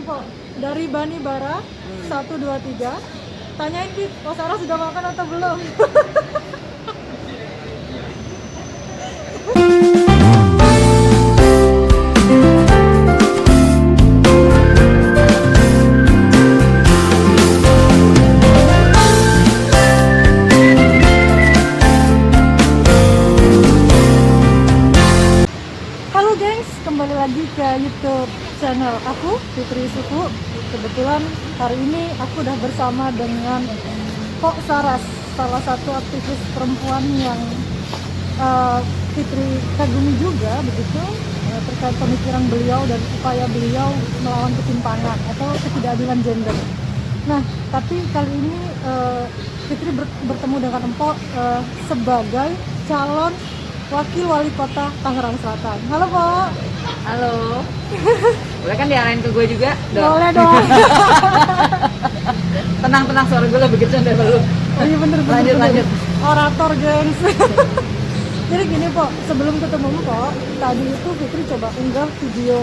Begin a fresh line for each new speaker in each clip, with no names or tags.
Po, dari Bani Bara 123. Tanyain Ki, Kak Sarah sudah makan atau belum? Halo gengs, kembali lagi ke YouTube channel aku, Fitri Suku. Kebetulan hari ini aku udah bersama dengan Kok Saras, salah satu aktivis perempuan yang Fitri kagumi juga begitu, terkait pemikiran beliau dan upaya beliau melawan ketimpangan atau ketidakadilan gender. Nah, tapi kali ini Fitri bertemu dengan Empok sebagai calon Wakil Wali Kota Tangerang Selatan. Halo, Pok.
Halo. Boleh kan diarahin ke gue juga?
Boleh dong.
Tenang, suara gue lebih kecil dari lu.
Oh iya bener.
Lanjut.
Orator, gengs. Jadi gini, Pok. Sebelum ketemu Pok, tadi itu Fitri coba unggah video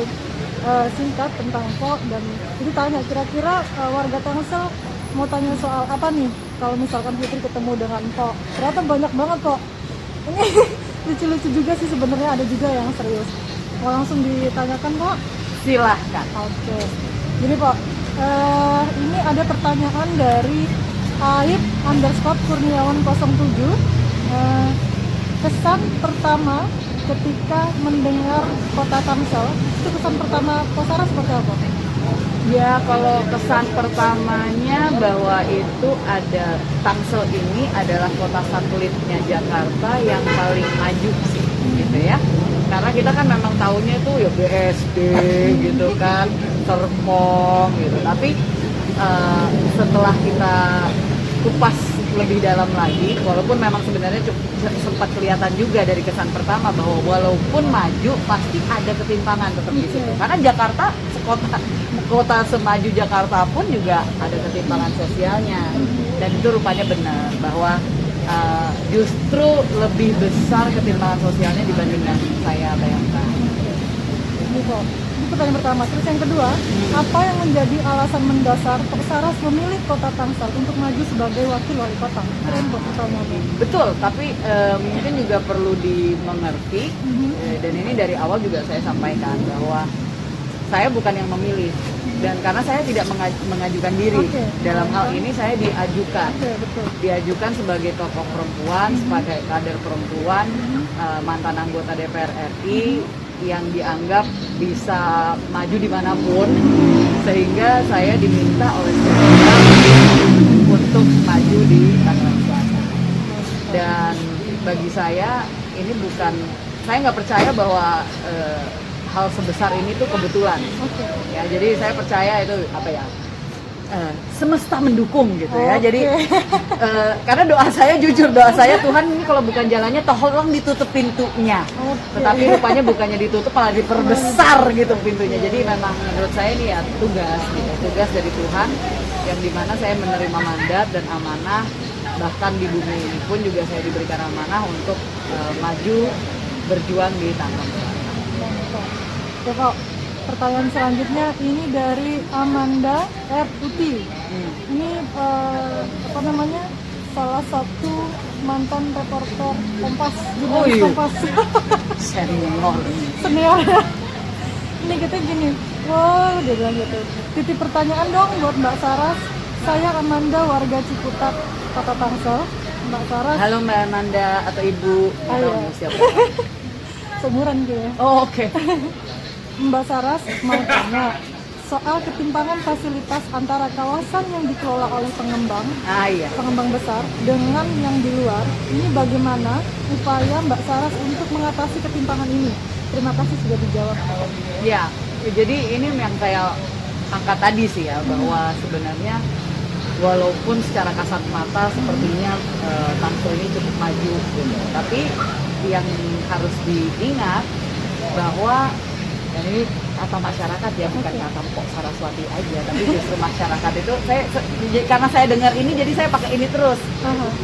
singkat tentang Pok dan jadi tanya kira-kira warga Tangsel mau tanya soal apa nih kalau misalkan Fitri ketemu dengan Pok. Ternyata banyak banget, Pok. Ini lucu-lucu juga sih sebenarnya, ada juga yang serius. Mau langsung ditanyakan, Pok?
Silahkan.
Oke. Gini, Pok. Ini ada pertanyaan dari Aib_Kurniawan 07. Kesan pertama ketika mendengar kota Tangsel, itu kesan pertama Kak Sarah seperti apa?
Ya, kalau kesan pertamanya bahwa itu ada Tangsel ini adalah kota satelitnya Jakarta yang paling maju sih, gitu ya. Karena kita kan memang tahunya itu ya BSD gitu kan, Serpong gitu. Tapi setelah kita kupas lebih dalam lagi, walaupun memang sebenarnya sempat kelihatan juga dari kesan pertama bahwa walaupun maju pasti ada ketimpangan tetap di situ. Karena Jakarta kota semaju Jakarta pun juga ada ketimpangan sosialnya, dan itu rupanya benar bahwa justru lebih besar ketimpangan sosialnya dibanding yang saya bayangkan.
Ini kok. Itu pertanyaan pertama. Terus yang kedua, apa yang menjadi alasan mendasar Kak Sarah memilih kota Tangsel untuk maju sebagai wakil wali kota? Keren kok pertanyaannya.
Betul, tapi mungkin juga perlu dimengerti, dan ini dari awal juga saya sampaikan bahwa saya bukan yang memilih, dan karena saya tidak mengajukan diri. Dalam hal ini saya diajukan, diajukan sebagai tokoh perempuan, sebagai kader perempuan, mantan anggota DPR RI yang dianggap bisa maju dimanapun, sehingga saya diminta oleh seseorang untuk maju di Tangerang Selatan. Dan bagi saya ini bukan, saya nggak percaya bahwa hal sebesar ini tuh kebetulan. Ya, jadi saya percaya itu apa ya, semesta mendukung gitu ya. Jadi karena doa saya, jujur doa saya, Tuhan ini kalau bukan jalannya tolong ditutup pintunya. Tetapi rupanya bukannya ditutup, malah diperbesar gitu pintunya. Jadi memang menurut saya ini ya tugas gitu, tugas dari Tuhan yang dimana saya menerima mandat dan amanah. Bahkan di bumi ini pun juga saya diberikan amanah untuk maju berjuang di Tangerang Selatan.
Oke, Kak. Pertanyaan selanjutnya ini dari Amanda R. Uti. Ini apa namanya, salah satu mantan reporter Kompas, jurnalis Kompas. Senior. Ini kita gini, wow, dia bilang gitu. Titip pertanyaan dong buat Mbak Saras. Saya Amanda, warga Ciputat, Kota Tangsel. Mbak Saras.
Halo Mbak Amanda atau Ibu atau siapa?
Seumuran gitu ya.
Oh, oke.
Mbak Saras mau tanya soal ketimpangan fasilitas antara kawasan yang dikelola oleh pengembang, pengembang besar dengan yang di luar. Ini bagaimana upaya Mbak Saras untuk mengatasi ketimpangan ini? Terima kasih sudah dijawab.
Ya, jadi ini yang saya angkat tadi sih ya, bahwa sebenarnya walaupun secara kasat mata sepertinya Tangsel ini cukup maju gitu, tapi yang harus diingat bahwa, dan ini kata masyarakat ya, bukan kata Pok Saraswati aja, tapi justru masyarakat itu, karena saya dengar ini jadi saya pakai ini terus.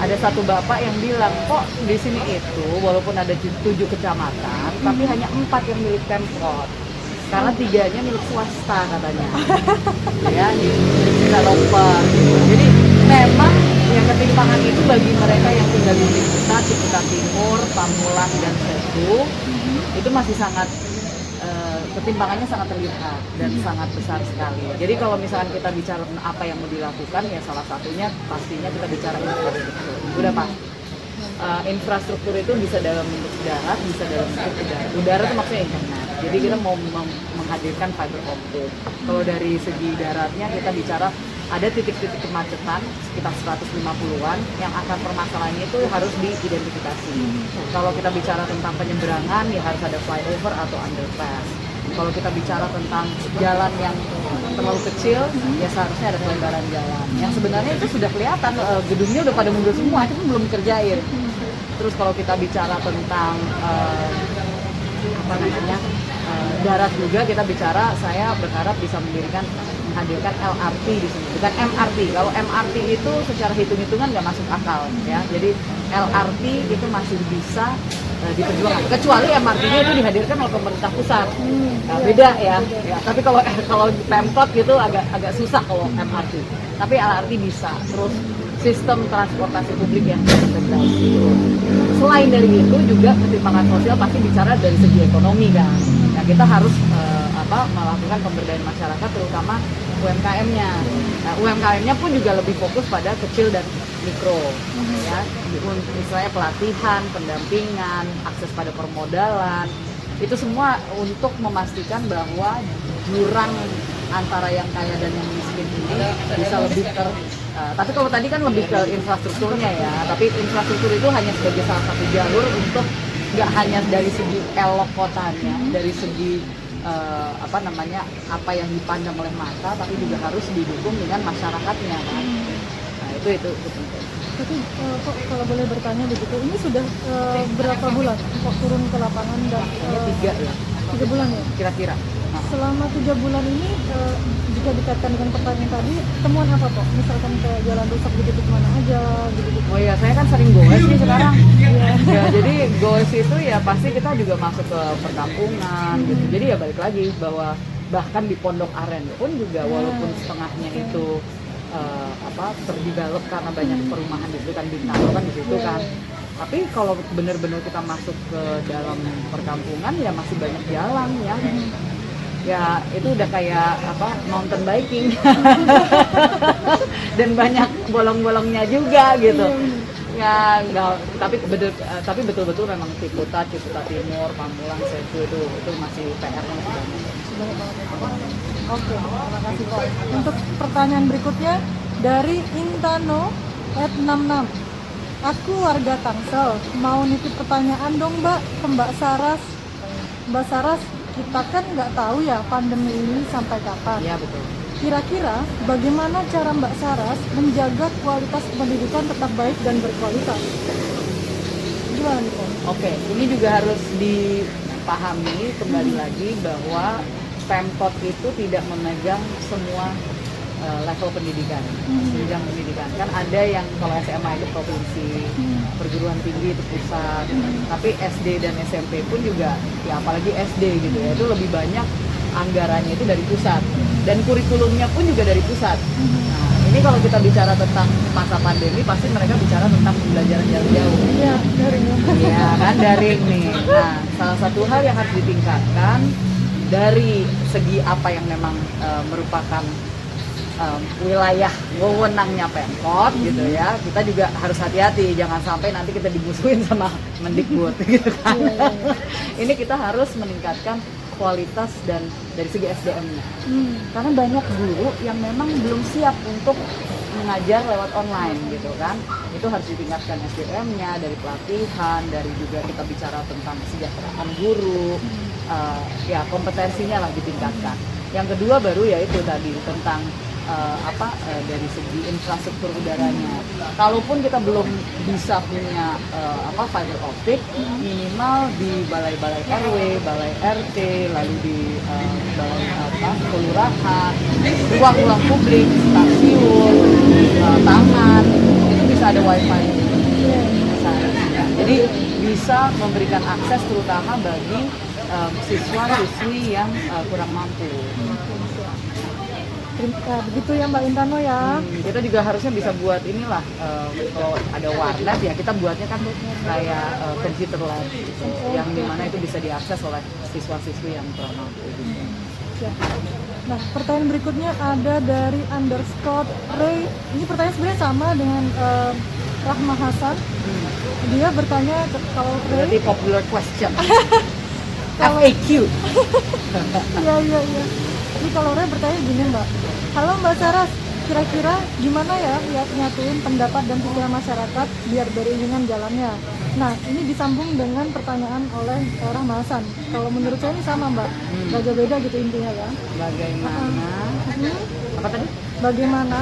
Ada satu bapak yang bilang, kok di sini itu walaupun ada 7 kecamatan, tapi hanya 4 yang milik Pemkot. karena 3-nya milik swasta katanya. Ya, milik developer gitu. Jadi memang yang ketimpangan itu bagi mereka yang tinggal di Ciputat Timur, Pamulang dan Setu itu masih sangat ketimpangannya sangat terlihat dan sangat besar sekali. Jadi kalau misalkan kita bicara apa yang mau dilakukan, ya salah satunya pastinya kita bicara infrastruktur. Udah pasti. Infrastruktur itu bisa dalam bentuk darat, bisa dalam bentuk udara. Udara itu maksudnya internet. Jadi kita mau menghadirkan fiber optic. Kalau dari segi daratnya kita bicara ada titik-titik kemacetan sekitar 150-an yang akar permasalahannya itu harus diidentifikasi. Kalau kita bicara tentang penyeberangan ya harus ada flyover atau underpass. Kalau kita bicara tentang jalan yang terlalu kecil, ya seharusnya ada pelebaran jalan. Yang sebenarnya itu sudah kelihatan, gedungnya udah pada mundur semua, cuma belum dikerjain. Terus kalau kita bicara tentang darat juga, kita bicara, saya berharap bisa menghadirkan LRT di sini, bukan MRT. Kalau MRT itu secara hitung-hitungan nggak masuk akal, ya. Jadi LRT itu masih bisa diperjuangkan, kecuali MRT-nya itu dihadirkan oleh pemerintah pusat. Nah, beda ya. Tapi kalau Pemkot gitu agak susah kalau MRT. Tapi LRT bisa. Terus sistem transportasi publik yang terintegrasi. Selain dari itu juga ketimpangan sosial pasti bicara dari segi ekonomi kan. Nah, kita harus melakukan pemberdayaan masyarakat terutama UMKM-nya. Nah, UMKM-nya pun juga lebih fokus pada kecil dan mikro, ya. Misalnya pelatihan, pendampingan, akses pada permodalan, itu semua untuk memastikan bahwa jurang antara yang kaya dan yang miskin ini bisa lebih tapi kalau tadi kan lebih ke infrastrukturnya ya, tapi infrastruktur itu hanya sebagai salah satu jalur untuk nggak hanya dari segi elok kotanya, dari segi apa yang dipandang oleh mata, tapi juga harus didukung dengan masyarakatnya kan. Nah itu penting.
Tapi kalau boleh bertanya begitu, ini sudah berapa bulan kok turun ke lapangan dan 3 bulan ya?
Kira-kira. Nah.
Selama 3 bulan ini jika dikaitkan dengan pertanyaan tadi, temuan apa kok? Misalkan kayak jalan rusak gitu kemana aja gitu.
Oh ya, saya kan sering goes nih sekarang. Ya, jadi goes itu ya pasti kita juga masuk ke perkampungan gitu. Jadi ya balik lagi bahwa bahkan di Pondok Aren pun juga walaupun setengahnya itu terdevelop karena banyak perumahan di situ kan, Bintaro kan di situ kan. Tapi kalau benar-benar kita masuk ke dalam perkampungan ya masih banyak jalan ya. Ya itu udah kayak mountain biking dan banyak bolong-bolongnya juga gitu. Ya enggak, tapi betul-betul memang Ciputat Timur, Pamulang, Setu itu masih PR-nya masih banyak.
Oke, terima kasih Kok. Untuk pertanyaan berikutnya dari Intano @66. Aku warga Tangsel, mau nitip pertanyaan dong Mbak ke Mbak Saras. Mbak Saras, kita kan nggak tahu ya pandemi ini sampai kapan.
Iya betul.
Kira-kira bagaimana cara Mbak Saras menjaga kualitas pendidikan tetap baik dan berkualitas? Gimana nih Kok?
Oke, ini juga harus dipahami kembali lagi bahwa Pemkot itu tidak memegang semua level pendidikan, jenjang pendidikan. Kan ada yang kalau SMA itu provinsi, perguruan tinggi itu pusat, tapi SD dan SMP pun juga, ya apalagi SD gitu ya, itu lebih banyak anggarannya itu dari pusat, dan kurikulumnya pun juga dari pusat. Nah, ini kalau kita bicara tentang masa pandemi, pasti mereka bicara tentang pembelajaran jarak jauh.
Iya, daring.
Iya kan, daring nih. Nah, salah satu hal yang harus ditingkatkan dari segi apa yang memang merupakan wilayah wewenangnya Pemkot gitu ya, kita juga harus hati-hati jangan sampai nanti kita dimusuhin sama Mendikbud gitu kan. Ini kita harus meningkatkan kualitas dan dari segi SDM-nya. Karena banyak guru yang memang belum siap untuk mengajar lewat online gitu kan. Itu harus ditingkatkan SDM-nya dari pelatihan, dari juga kita bicara tentang kesejahteraan guru, ya kompetensinya lah ditingkatkan. Yang kedua baru yaitu tadi tentang dari segi infrastruktur udaranya. Kalaupun kita belum bisa punya fiber optik, minimal di balai-balai RW, balai RT, lalu di balai kelurahan, ruang-ruang publik, stasiun, taman, itu bisa ada wifi. Jadi bisa memberikan akses terutama bagi siswa-siswi yang kurang mampu.
Begitu ya Mbak Intano ya.
Kita juga harusnya bisa buat inilah, kalau ada warnet ya kita buatnya kan kayak computer lab gitu, yang dimana itu bisa diakses oleh siswa-siswi yang kurang mampu.
Ya. Nah, pertanyaan berikutnya ada dari underscore Ray. Ini pertanyaan sebenarnya sama dengan Rahma Hasan. Dia bertanya kalau Ray.
Berarti popular question. FAQ.
Iya. Jadi kalau Ray bertanya gini Mbak. Halo Mbak Saras, kira-kira gimana ya nyatuin pendapat dan pikiran masyarakat biar beriringan jalannya? Nah, ini disambung dengan pertanyaan oleh Rahma Hasan. Kalau menurut saya ini sama Mbak, gak jauh beda gitu intinya ya.
Bagaimana? Apa tadi?
Bagaimana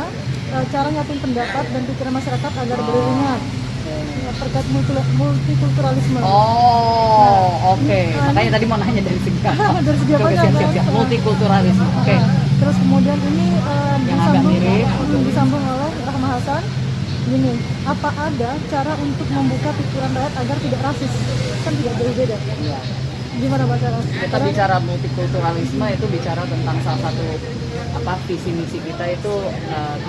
cara nyatuin pendapat dan pikiran masyarakat agar beriringan? Terkait multikulturalisme.
Oke. Makanya tadi mau nanya dari segi apa?
Dari segi apa?
Siap. Multikulturalisme. Oke.
Terus kemudian ini
yang agak mirip
disambung oleh Rahma Hasan. Gini, apa ada cara untuk membuka pikiran rakyat agar tidak rasis? Kan tidak jauh beda.
Iya.
Gimana Mbak Saras?
Kita bicara multikulturalisme itu bicara tentang salah satu visi misi kita itu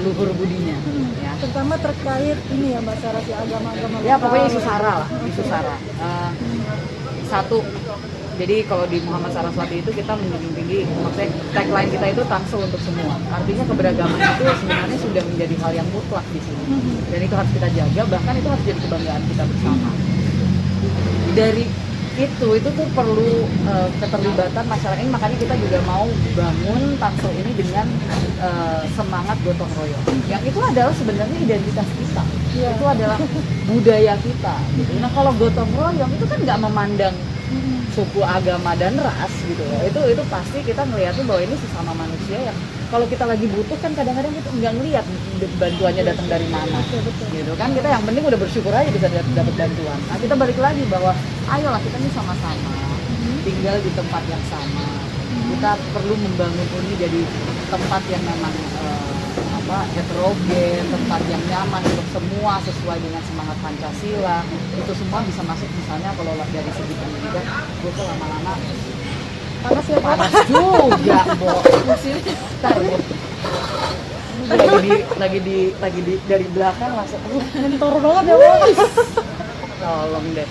luhur budinya. Ya.
Terutama terkait ini ya Mbak Saras ya, agama-agama.
Ya pokoknya isu sara lah, isu sara. Satu, jadi kalau di Muhammad Saraswati itu kita menjunjung tinggi, maksudnya tagline kita itu tangsel untuk semua. Artinya keberagaman itu sebenarnya sudah menjadi hal yang mutlak di sini. Dan itu harus kita jaga, bahkan itu harus jadi kebanggaan kita bersama. Dari itu tuh perlu keterlibatan masyarakat ini, makanya kita juga mau bangun tangsel ini dengan semangat gotong royong. Yang itu adalah sebenarnya identitas kita, itu adalah budaya kita. Gitu. Nah kalau gotong royong itu kan nggak memandang suku, agama dan ras gitu loh. Itu pasti kita ngelihatnya bahwa ini sesama manusia yang kalau kita lagi butuh kan kadang-kadang kita nggak ngelihat bantuannya datang dari mana. Gitu kan, kita yang penting udah bersyukur aja bisa dapat bantuan. Nah kita balik lagi bahwa ayolah kita ini sama-sama tinggal di tempat yang sama. Kita perlu membangun ini jadi tempat yang memang heterogen, tempat yang nyaman untuk semua sesuai dengan semangat Pancasila. Itu semua bisa masuk, misalnya kalau dari segi pendidikan, gue tuh lama-lama panas juga, Bo. Ntar, Bo. Lagi di dari belakang langsung,
mentor banget ya Bo.
Tolong deh.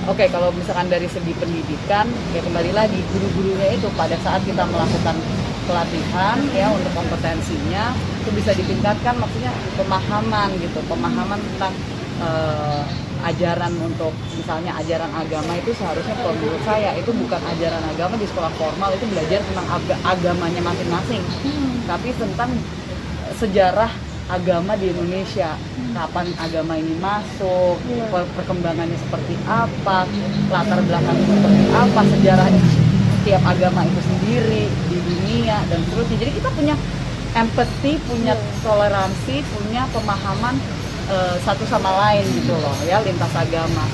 Oke, kalau misalkan dari segi pendidikan, ya kembali lagi guru-gurunya itu pada saat kita melakukan pelatihan ya untuk kompetensinya itu bisa ditingkatkan, maksudnya pemahaman tentang ajaran untuk misalnya ajaran agama itu seharusnya kalau menurut saya itu bukan ajaran agama di sekolah formal, itu belajar tentang agamanya masing-masing, tapi tentang sejarah agama di Indonesia, kapan agama ini masuk, perkembangannya seperti apa, latar belakangnya seperti apa, sejarahnya setiap agama itu sendiri di dunia dan seterusnya. Jadi kita punya empati, punya toleransi, punya pemahaman satu sama lain gitu loh ya, lintas agama.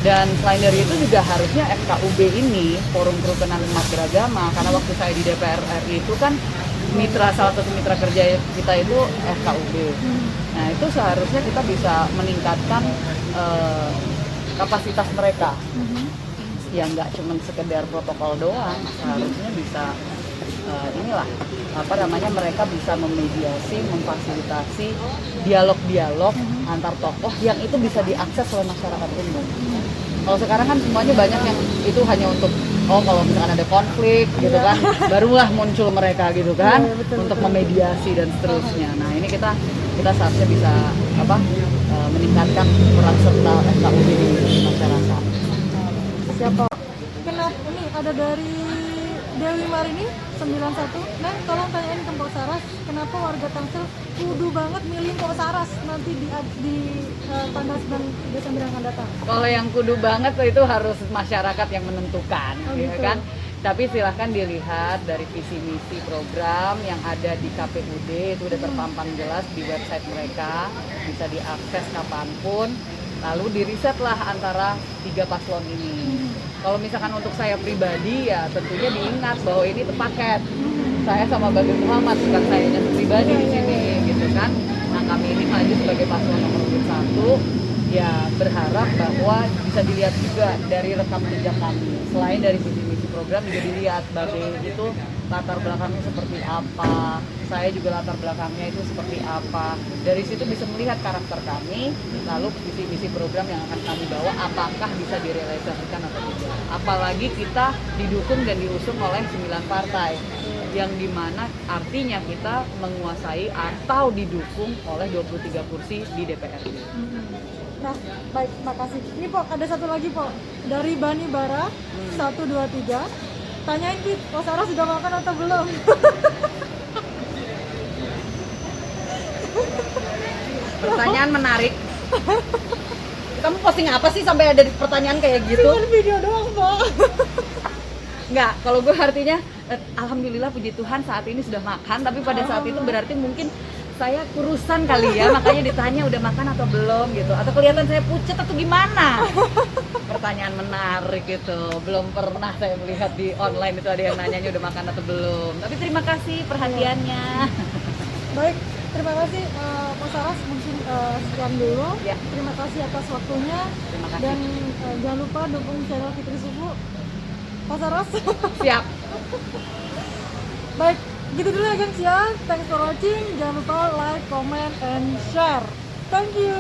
Dan selain dari itu juga harusnya FKUB ini, Forum Kerukunan Umat Beragama, karena waktu saya di DPR RI itu kan salah satu mitra kerja kita itu FKUB. Nah itu seharusnya kita bisa meningkatkan kapasitas mereka. Ya nggak cuma sekedar protokol doang, seharusnya bisa mereka bisa memediasi, memfasilitasi dialog-dialog antar tokoh yang itu bisa diakses oleh masyarakat umum. Kalau sekarang kan semuanya banyak yang itu hanya untuk kalau misalkan ada konflik gitu kan, barulah muncul mereka gitu kan, untuk memediasi dan seterusnya. Nah ini kita seharusnya bisa meningkatkan peran serta FKUB di masyarakat.
Siapa? Kenapa ini ada dari Dewi Marini 91. Nah, tolong tanyain ke Mbak Saras, kenapa warga Tangsel kudu banget milih Mbak Saras nanti di tanggal 9 Desember yang akan datang?
Kalau yang kudu banget itu harus masyarakat yang menentukan, gitu kan. Tapi silahkan dilihat dari visi misi program yang ada di KPUD, itu udah terpampang jelas di website mereka, bisa diakses kapanpun. Lalu dirisetlah antara 3 paslon ini. Kalau misalkan untuk saya pribadi ya tentunya diingat bahwa ini tuh paket. Saya sama Bagus Muhammad, bukan sayanya pribadi di sini gitu kan. Nah kami ini maju sebagai paslon nomor 1 ya berharap bahwa bisa dilihat juga dari rekam jejak kami. Selain dari sisi misi program juga dilihat Babe itu latar belakangnya seperti apa, saya juga latar belakangnya itu seperti apa. Dari situ bisa melihat karakter kami, lalu visi misi program yang akan kami bawa apakah bisa direalisasikan atau tidak. Apalagi kita didukung dan diusung oleh 9 partai, yang dimana artinya kita menguasai atau didukung oleh 23 kursi di DPR.
Nah, baik, makasih. Ini Pok, ada satu lagi Pok, dari Bani Bara 123. Tanyain Pit, Pak Sarah sudah makan atau belum?
Pertanyaan menarik. Kamu posting apa sih sampai ada pertanyaan kayak gitu?
Cuman video doang Pak.
Enggak, kalau gue artinya alhamdulillah puji Tuhan saat ini sudah makan, tapi pada saat itu berarti mungkin saya kurusan kali ya, makanya ditanya udah makan atau belum gitu, atau kelihatan saya pucet atau gimana. Pertanyaan menarik itu, belum pernah saya melihat di online itu ada yang nanyanya udah makan atau belum, tapi terima kasih perhatiannya.
Baik, terima kasih Pak Saras, mungkin sekian dulu
Ya.
Terima kasih atas waktunya.
Terima kasih.
Dan jangan lupa dukung channel Fitri Subuh Pak Saras.
Siap.
Baik, gitu dulu ya guys ya. Thanks for watching. Jangan lupa like, comment, and share. Thank you.